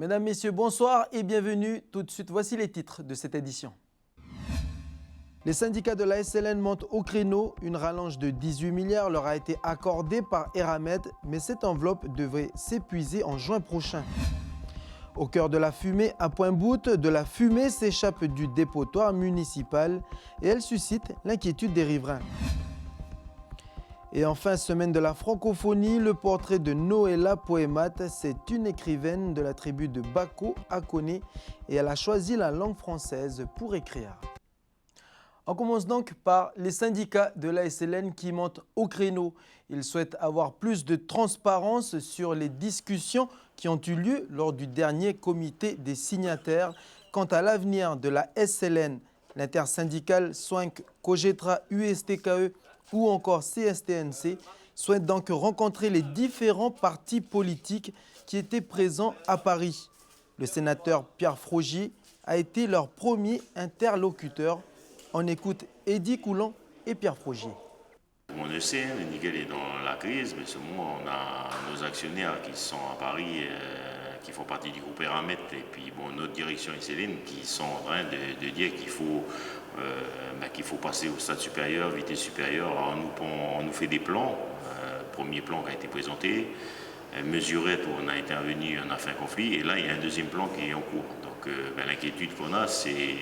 Mesdames, Messieurs, bonsoir et bienvenue. Tout de suite, voici les titres de cette édition. Les syndicats de la SLN montent au créneau. Une rallonge de 18 milliards leur a été accordée par Eramet, mais cette enveloppe devrait s'épuiser en juin prochain. Au cœur de la fumée, à Pointe-Boute, de la fumée s'échappe du dépotoir municipal et elle suscite l'inquiétude des riverains. Et enfin, semaine de la francophonie, le portrait de Noëlla Poemat. C'est une écrivaine de la tribu de Bako à Koné et elle a choisi la langue française pour écrire. On commence donc par les syndicats de la SLN qui montent au créneau. Ils souhaitent avoir plus de transparence sur les discussions qui ont eu lieu lors du dernier comité des signataires quant à l'avenir de la SLN, l'intersyndicale SWANC, COGETRA, USTKE ou encore CSTNC souhaitent donc rencontrer les différents partis politiques qui étaient présents à Paris. Le sénateur Pierre Frogier a été leur premier interlocuteur. On écoute Eddy Coulon et Pierre Frogier. On le sait, le Niger est dans la crise, mais seulement on a nos actionnaires qui sont à Paris, qui font partie du groupe Eramet, et puis notre direction SLN qui sont en train de dire qu'il faut passer au stade supérieur, vitesse supérieure. Alors on nous fait des plans, premier plan qui a été présenté, mesurette où on a intervenu, on a fait un conflit, et là il y a un deuxième plan qui est en cours. Donc l'inquiétude qu'on a, c'est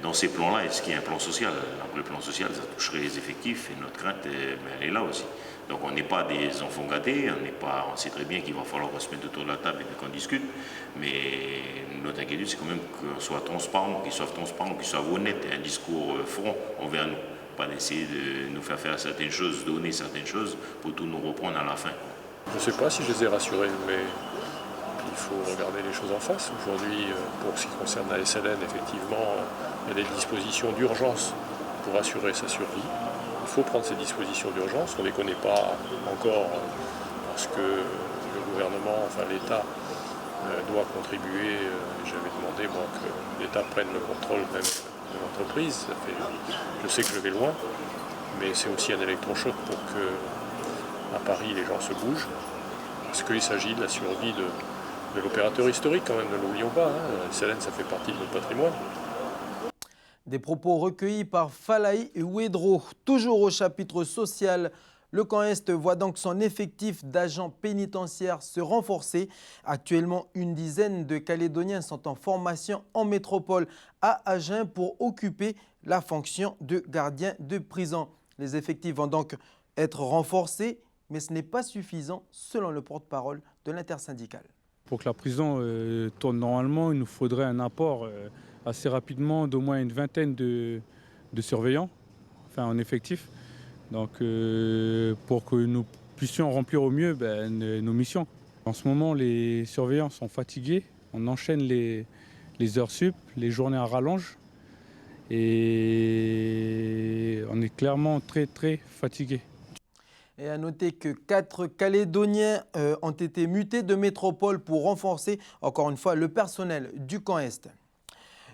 dans ces plans-là, est-ce qu'il y a un plan social? Après le plan social, ça toucherait les effectifs et notre crainte, elle est là aussi. Donc on n'est pas des enfants gâtés, on sait très bien qu'il va falloir qu'on se mette autour de la table et qu'on discute, mais notre inquiétude, c'est quand même qu'on soit transparent, qu'ils soient honnêtes, et un discours franc envers nous. Pas d'essayer de nous faire certaines choses, donner certaines choses pour tout nous reprendre à la fin. Je ne sais pas si je les ai rassurés, mais il faut regarder les choses en face. Aujourd'hui, pour ce qui concerne la SLN, effectivement, il y a des dispositions d'urgence pour assurer sa survie. Il faut prendre ces dispositions d'urgence. On ne les connaît pas encore parce que le gouvernement, enfin l'État, doit contribuer. J'avais demandé que l'État prenne le contrôle même de l'entreprise. Je sais que je vais loin, mais c'est aussi un électrochoc pour que à Paris les gens se bougent. Parce qu'il s'agit de la survie de l'opérateur historique quand même, ne l'oublions pas. La SLN, ça fait partie de notre patrimoine. Des propos recueillis par Falaï Ouedro. Toujours au chapitre social, le camp Est voit donc son effectif d'agents pénitentiaires se renforcer. Actuellement, une dizaine de Calédoniens sont en formation en métropole à Agen pour occuper la fonction de gardien de prison. Les effectifs vont donc être renforcés, mais ce n'est pas suffisant selon le porte-parole de l'intersyndicale. Pour que la prison tourne normalement, il nous faudrait un apport assez rapidement d'au moins une vingtaine de surveillants, enfin en effectif, donc pour que nous puissions remplir au mieux nos missions. En ce moment, les surveillants sont fatigués, on enchaîne les heures sup, les journées à rallonge et on est clairement très fatigués. Et à noter que 4 Calédoniens ont été mutés de métropole pour renforcer, encore une fois, le personnel du camp Est.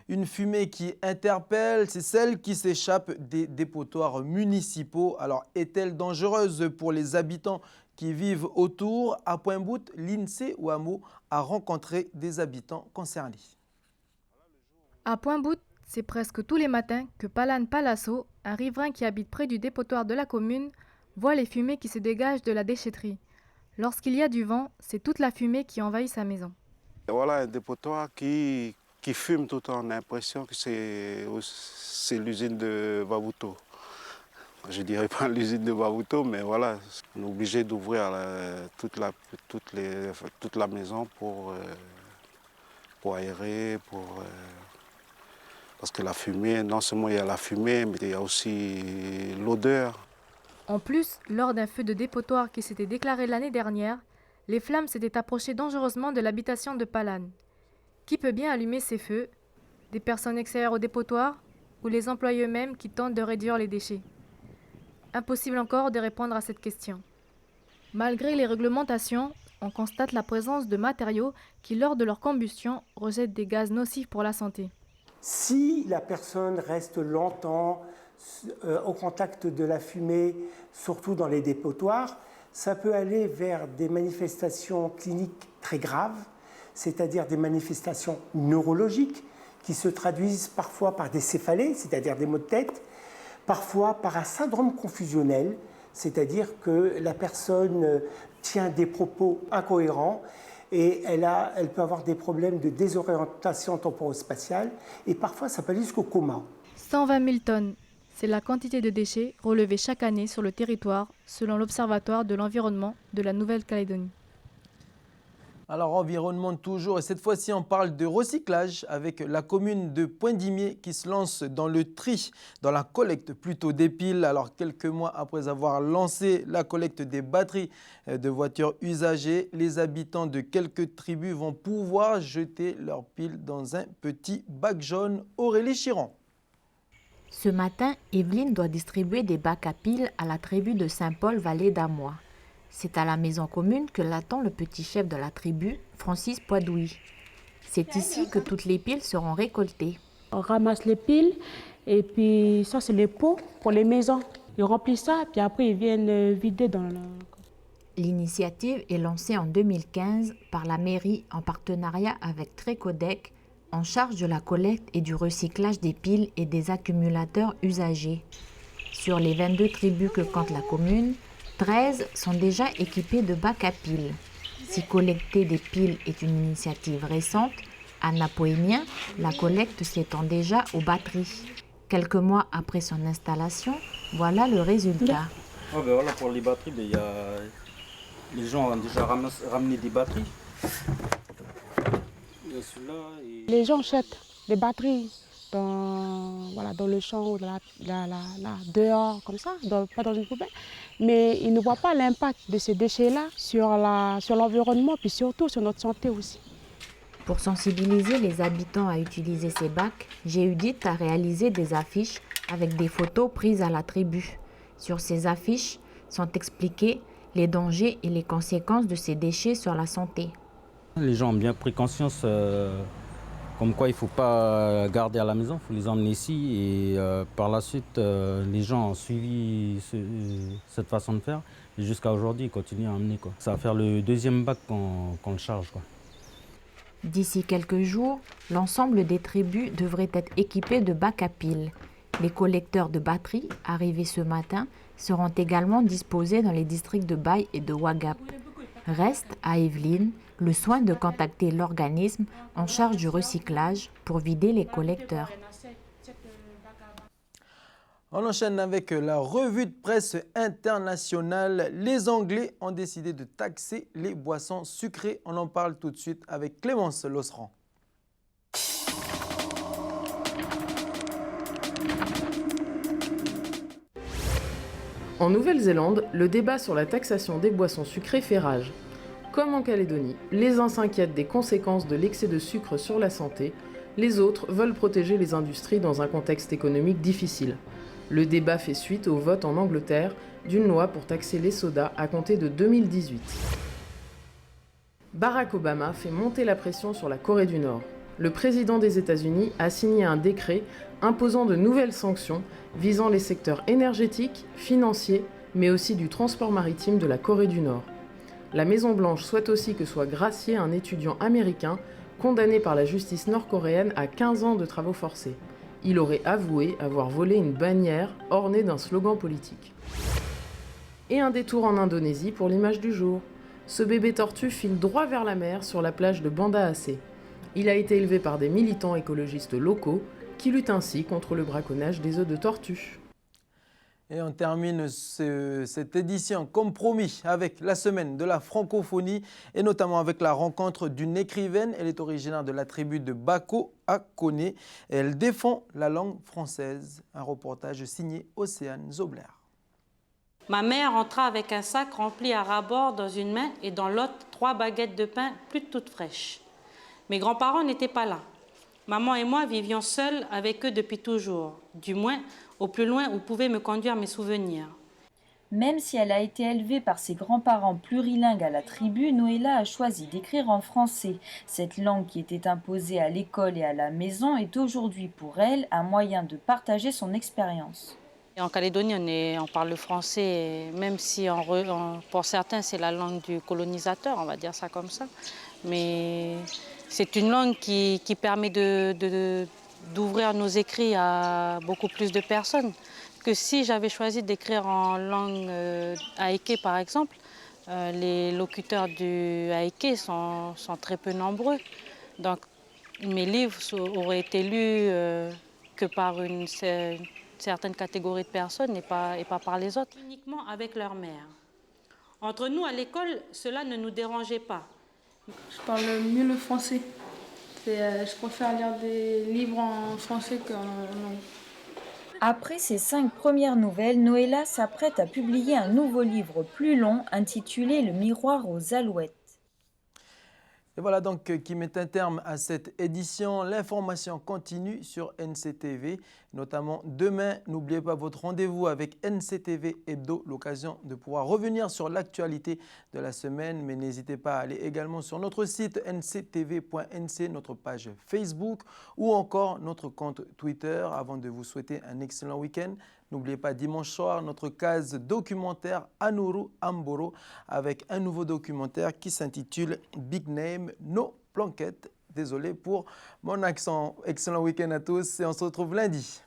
Une fumée qui interpelle, c'est celle qui s'échappe des dépotoirs municipaux. Alors, est-elle dangereuse pour les habitants qui vivent autour? À Pointe-Boute, l'INSEE Ouamo a rencontré des habitants concernés. À Pointe-Boute, c'est presque tous les matins que Palan Palasso, un riverain qui habite près du dépotoir de la commune, voit les fumées qui se dégagent de la déchetterie. Lorsqu'il y a du vent, c'est toute la fumée qui envahit sa maison. Voilà un dépotoir qui fume tout le temps. On a l'impression que c'est l'usine de Babuto. Je ne dirais pas l'usine de Babuto, mais voilà, on est obligé d'ouvrir toute la maison pour aérer, parce que la fumée, non seulement il y a la fumée, mais il y a aussi l'odeur. En plus, lors d'un feu de dépotoir qui s'était déclaré l'année dernière, les flammes s'étaient approchées dangereusement de l'habitation de Palan. Qui peut bien allumer ces feux? Des personnes extérieures au dépotoir ou les employés eux-mêmes qui tentent de réduire les déchets? Impossible encore de répondre à cette question. Malgré les réglementations, on constate la présence de matériaux qui, lors de leur combustion, rejettent des gaz nocifs pour la santé. Si la personne reste longtemps au contact de la fumée, surtout dans les dépotoirs, ça peut aller vers des manifestations cliniques très graves, c'est-à-dire des manifestations neurologiques qui se traduisent parfois par des céphalées, c'est-à-dire des maux de tête, parfois par un syndrome confusionnel, c'est-à-dire que la personne tient des propos incohérents et elle peut avoir des problèmes de désorientation temporospatiale et parfois ça peut aller jusqu'au coma. 120 000 tonnes, c'est la quantité de déchets relevés chaque année sur le territoire selon l'Observatoire de l'environnement de la Nouvelle-Calédonie. Alors environnement toujours, et cette fois-ci on parle de recyclage avec la commune de Poindimié qui se lance dans le tri, dans la collecte plutôt des piles. Alors quelques mois après avoir lancé la collecte des batteries de voitures usagées, les habitants de quelques tribus vont pouvoir jeter leurs piles dans un petit bac jaune. Aurélie Chiron. Ce matin, Evelyne doit distribuer des bacs à piles à la tribu de Saint-Paul-Vallée d'Amois. C'est à la maison commune que l'attend le petit chef de la tribu, Francis Poidouille. C'est ici que toutes les piles seront récoltées. On ramasse les piles et puis ça c'est les pots pour les maisons. Ils remplissent ça puis après ils viennent vider dans le... L'initiative est lancée en 2015 par la mairie en partenariat avec Trécodec, en charge de la collecte et du recyclage des piles et des accumulateurs usagés. Sur les 22 tribus que compte la commune, 13 sont déjà équipés de bacs à piles. Si collecter des piles est une initiative récente, à Napoémien, la collecte s'étend déjà aux batteries. Quelques mois après son installation, voilà le résultat. Voilà, pour les batteries, les gens ont déjà ramené des batteries. Les gens jettent des batteries dans le champ ou dehors, comme ça, pas dans une poubelle. Mais ils ne voient pas l'impact de ces déchets-là sur l'environnement, puis surtout sur notre santé aussi. Pour sensibiliser les habitants à utiliser ces bacs, Judith a réalisé des affiches avec des photos prises à la tribu. Sur ces affiches sont expliqués les dangers et les conséquences de ces déchets sur la santé. Les gens ont bien pris conscience comme quoi il ne faut pas garder à la maison, il faut les emmener ici. Et par la suite, les gens ont suivi cette façon de faire. Et jusqu'à aujourd'hui, ils continuent à emmener. Ça va faire le deuxième bac qu'on le charge. D'ici quelques jours, l'ensemble des tribus devrait être équipé de bacs à piles. Les collecteurs de batteries, arrivés ce matin, seront également disposés dans les districts de Baye et de Wagap. Reste à Evelyne le soin de contacter l'organisme en charge du recyclage pour vider les collecteurs. On enchaîne avec la revue de presse internationale. Les Anglais ont décidé de taxer les boissons sucrées. On en parle tout de suite avec Clémence Losserand. En Nouvelle-Zélande, le débat sur la taxation des boissons sucrées fait rage. Comme en Calédonie, les uns s'inquiètent des conséquences de l'excès de sucre sur la santé, les autres veulent protéger les industries dans un contexte économique difficile. Le débat fait suite au vote en Angleterre d'une loi pour taxer les sodas à compter de 2018. Barack Obama fait monter la pression sur la Corée du Nord. Le président des États-Unis a signé un décret imposant de nouvelles sanctions visant les secteurs énergétiques, financiers, mais aussi du transport maritime de la Corée du Nord. La Maison-Blanche souhaite aussi que soit gracié un étudiant américain condamné par la justice nord-coréenne à 15 ans de travaux forcés. Il aurait avoué avoir volé une bannière ornée d'un slogan politique. Et un détour en Indonésie pour l'image du jour. Ce bébé tortue file droit vers la mer sur la plage de Banda Aceh. Il a été élevé par des militants écologistes locaux qui luttent ainsi contre le braconnage des œufs de tortue. Et on termine cette édition, comme promis, avec la semaine de la francophonie et notamment avec la rencontre d'une écrivaine. Elle est originaire de la tribu de Bako à Koné. Elle défend la langue française. Un reportage signé Océane Zobler. Ma mère entra avec un sac rempli à ras-bord dans une main et dans l'autre 3 baguettes de pain plus toutes fraîches. Mes grands-parents n'étaient pas là. Maman et moi vivions seuls avec eux depuis toujours, du moins au plus loin où pouvaient me conduire mes souvenirs. Même si elle a été élevée par ses grands-parents plurilingues à la tribu, Noëlla a choisi d'écrire en français. Cette langue qui était imposée à l'école et à la maison est aujourd'hui pour elle un moyen de partager son expérience. En Calédonie, on parle le français, même si pour certains c'est la langue du colonisateur, on va dire ça comme ça. mais c'est une langue qui permet d'ouvrir nos écrits à beaucoup plus de personnes. Que si j'avais choisi d'écrire en langue haïké, par exemple, les locuteurs du haïké sont très peu nombreux. Donc mes livres auraient été lus que par une certaine catégorie de personnes et pas par les autres. Uniquement avec leur mère. Entre nous, à l'école, cela ne nous dérangeait pas. Je parle mieux le français. Je préfère lire des livres en français qu'en anglais. Après ces 5 premières nouvelles, Noëlla s'apprête à publier un nouveau livre plus long intitulé « Le miroir aux alouettes ». Et voilà donc qui met un terme à cette édition. L'information continue sur NCTV, notamment demain. N'oubliez pas votre rendez-vous avec NCTV Hebdo, l'occasion de pouvoir revenir sur l'actualité de la semaine. Mais n'hésitez pas à aller également sur notre site nctv.nc, notre page Facebook ou encore notre compte Twitter. Avant de vous souhaiter un excellent week-end, n'oubliez pas dimanche soir notre case documentaire Anuru Amboro avec un nouveau documentaire qui s'intitule Big Name No Planquette. Désolé pour mon accent. Excellent week-end à tous et on se retrouve lundi.